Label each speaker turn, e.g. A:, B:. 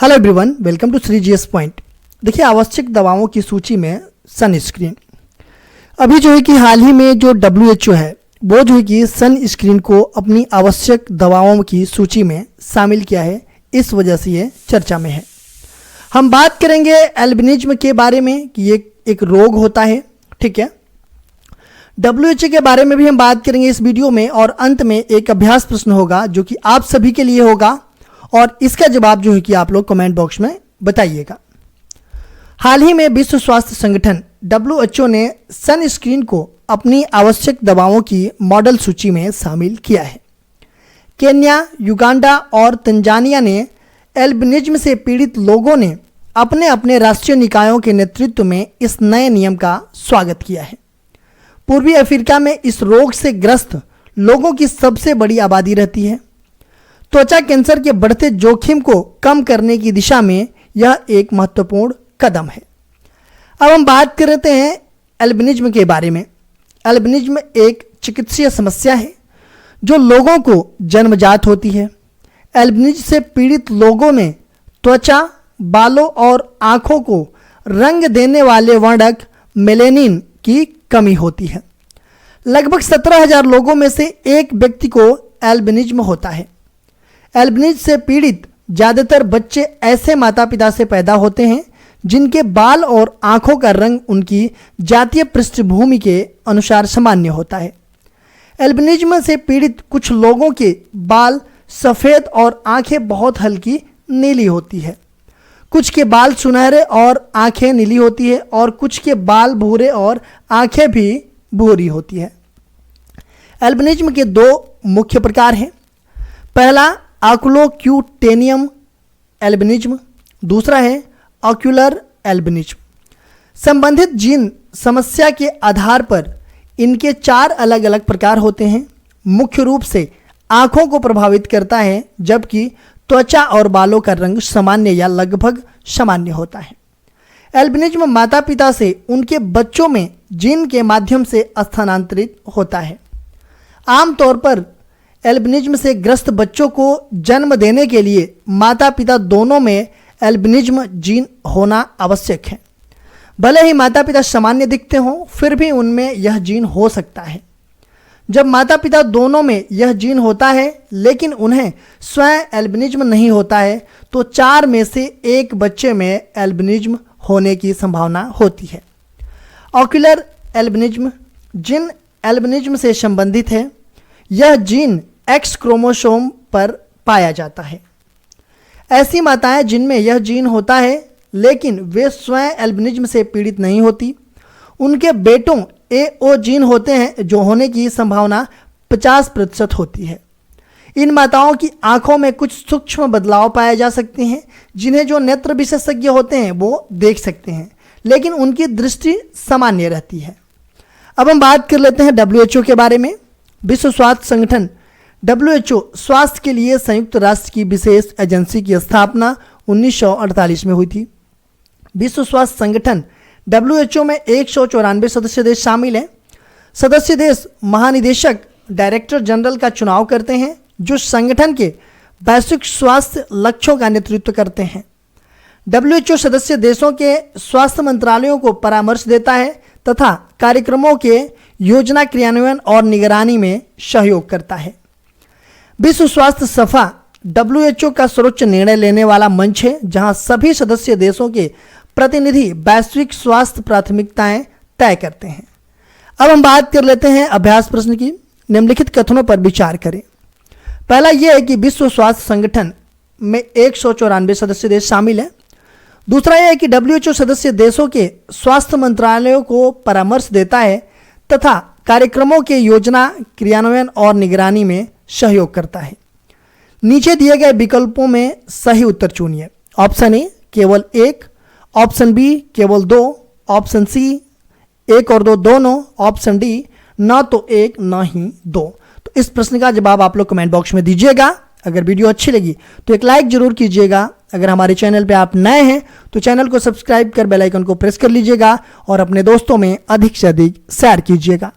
A: Hello everyone, welcome to Shri GS point. देखिए, आवश्यक दवाओं की सूची में सनस्क्रीन अभी जो है कि हाल ही में जो WHO है वो जो है कि सनस्क्रीन को अपनी आवश्यक दवाओं की सूची में शामिल किया है। इस वजह से ये चर्चा में है। हम बात करेंगे एल्बिनिज्म के बारे में कि ये एक रोग होता है, ठीक है। WHO के बारे में भी हम बात करेंगे इस वीडियो में, और अंत में एक अभ्यास प्रश्न होगा जो कि आप सभी के लिए होगा, और इसका जवाब जो है कि आप लोग कमेंट बॉक्स में बताइएगा। हाल ही में विश्व स्वास्थ्य संगठन WHO ने सनस्क्रीन को अपनी आवश्यक दवाओं की मॉडल सूची में शामिल किया है। केन्या, युगांडा और तंजानिया ने एल्बिनिज्म से पीड़ित लोगों ने अपने अपने राष्ट्रीय निकायों के नेतृत्व में इस नए नियम का स्वागत किया है। पूर्वी अफ्रीका में इस रोग से ग्रस्त लोगों की सबसे बड़ी आबादी रहती है। त्वचा कैंसर के बढ़ते जोखिम को कम करने की दिशा में यह एक महत्वपूर्ण कदम है। अब हम बात करते हैं एल्बिनिज्म के बारे में। एल्बिनिज्म एक चिकित्सीय समस्या है जो लोगों को जन्मजात होती है। एल्बिनिज्म से पीड़ित लोगों में त्वचा, बालों और आँखों को रंग देने वाले वर्णक मेलेनिन की कमी होती है। लगभग 17,000 लोगों में से एक व्यक्ति को एल्बिनिज्म होता है। एल्बिनिज्म से पीड़ित ज़्यादातर बच्चे ऐसे माता पिता से पैदा होते हैं जिनके बाल और आँखों का रंग उनकी जातीय पृष्ठभूमि के अनुसार सामान्य होता है। एल्बिनिज्म से पीड़ित कुछ लोगों के बाल सफ़ेद और आँखें बहुत हल्की नीली होती है। कुछ के बाल सुनहरे और आँखें नीली होती है, और कुछ के बाल भूरे और आँखें भी भूरी होती है। एल्बिनिज्म के दो मुख्य प्रकार हैं। पहला ऑक्यूलोक्यूटेनियम एल्बिनिज्म, दूसरा है ऑक्यूलर एल्बिनिज्म। संबंधित जीन समस्या के आधार पर इनके 4 अलग अलग प्रकार होते हैं। मुख्य रूप से आँखों को प्रभावित करता है, जबकि त्वचा और बालों का रंग सामान्य या लगभग सामान्य होता है। एल्बिनिज्म माता पिता से उनके बच्चों में जीन के माध्यम से स्थानांतरित होता है। आमतौर पर एल्बिनिज्म से ग्रस्त बच्चों को जन्म देने के लिए माता पिता दोनों में एल्बिनिज्म जीन होना आवश्यक है। भले ही माता पिता सामान्य दिखते हों, फिर भी उनमें यह जीन हो सकता है। जब माता पिता दोनों में यह जीन होता है लेकिन उन्हें स्वयं एल्बिनिज्म नहीं होता है, तो 4 में से 1 बच्चे में एल्बिनिज्म होने की संभावना होती है। ऑक्यूलर एल्बिनिज्म जिन एल्बिनिज्म से संबंधित है, यह जीन X क्रोमोसोम पर पाया जाता है। ऐसी माताएं जिनमें यह जीन होता है लेकिन वे स्वयं एल्बिनिज्म से पीड़ित नहीं होती, उनके बेटों AO जीन होते हैं, जो होने की संभावना 50% होती है। इन माताओं की आंखों में कुछ सूक्ष्म बदलाव पाए जा सकते हैं, जिन्हें जो नेत्र विशेषज्ञ होते हैं वो देख सकते हैं, लेकिन उनकी दृष्टि सामान्य रहती है। अब हम बात कर लेते हैं WHO के बारे में। विश्व स्वास्थ्य संगठन WHO स्वास्थ्य के लिए संयुक्त राष्ट्र की विशेष एजेंसी की स्थापना 1948 में हुई थी। विश्व स्वास्थ्य संगठन WHO में 194 सदस्य देश शामिल हैं। सदस्य देश महानिदेशक डायरेक्टर जनरल का चुनाव करते हैं, जो संगठन के वैश्विक स्वास्थ्य लक्ष्यों का नेतृत्व करते हैं। WHO सदस्य देशों के स्वास्थ्य मंत्रालयों को परामर्श देता है तथा कार्यक्रमों के योजना क्रियान्वयन और निगरानी में सहयोग करता है। विश्व स्वास्थ्य सभा WHO का सर्वोच्च निर्णय लेने वाला मंच है, जहां सभी सदस्य देशों के प्रतिनिधि वैश्विक स्वास्थ्य प्राथमिकताएं तय करते हैं। अब हम बात कर लेते हैं अभ्यास प्रश्न की। निम्नलिखित कथनों पर विचार करें। पहला यह है कि विश्व स्वास्थ्य संगठन में 194 सदस्य देश शामिल हैं। दूसरा यह है कि WHO सदस्य देशों के स्वास्थ्य मंत्रालयों को परामर्श देता है तथा कार्यक्रमों के योजना क्रियान्वयन और निगरानी में सहयोग करता है। नीचे दिए गए विकल्पों में सही उत्तर चुनिए। ऑप्शन ए केवल 1, ऑप्शन बी केवल 2, ऑप्शन सी 1 और 2 दोनों, ऑप्शन डी न तो 1 न ही 2। तो इस प्रश्न का जवाब आप लोग कमेंट बॉक्स में दीजिएगा। अगर वीडियो अच्छी लगी तो एक लाइक जरूर कीजिएगा। अगर हमारे चैनल पे आप नए हैं तो चैनल को सब्सक्राइब कर बेल आइकन को प्रेस कर लीजिएगा, और अपने दोस्तों में अधिक से अधिक शेयर कीजिएगा।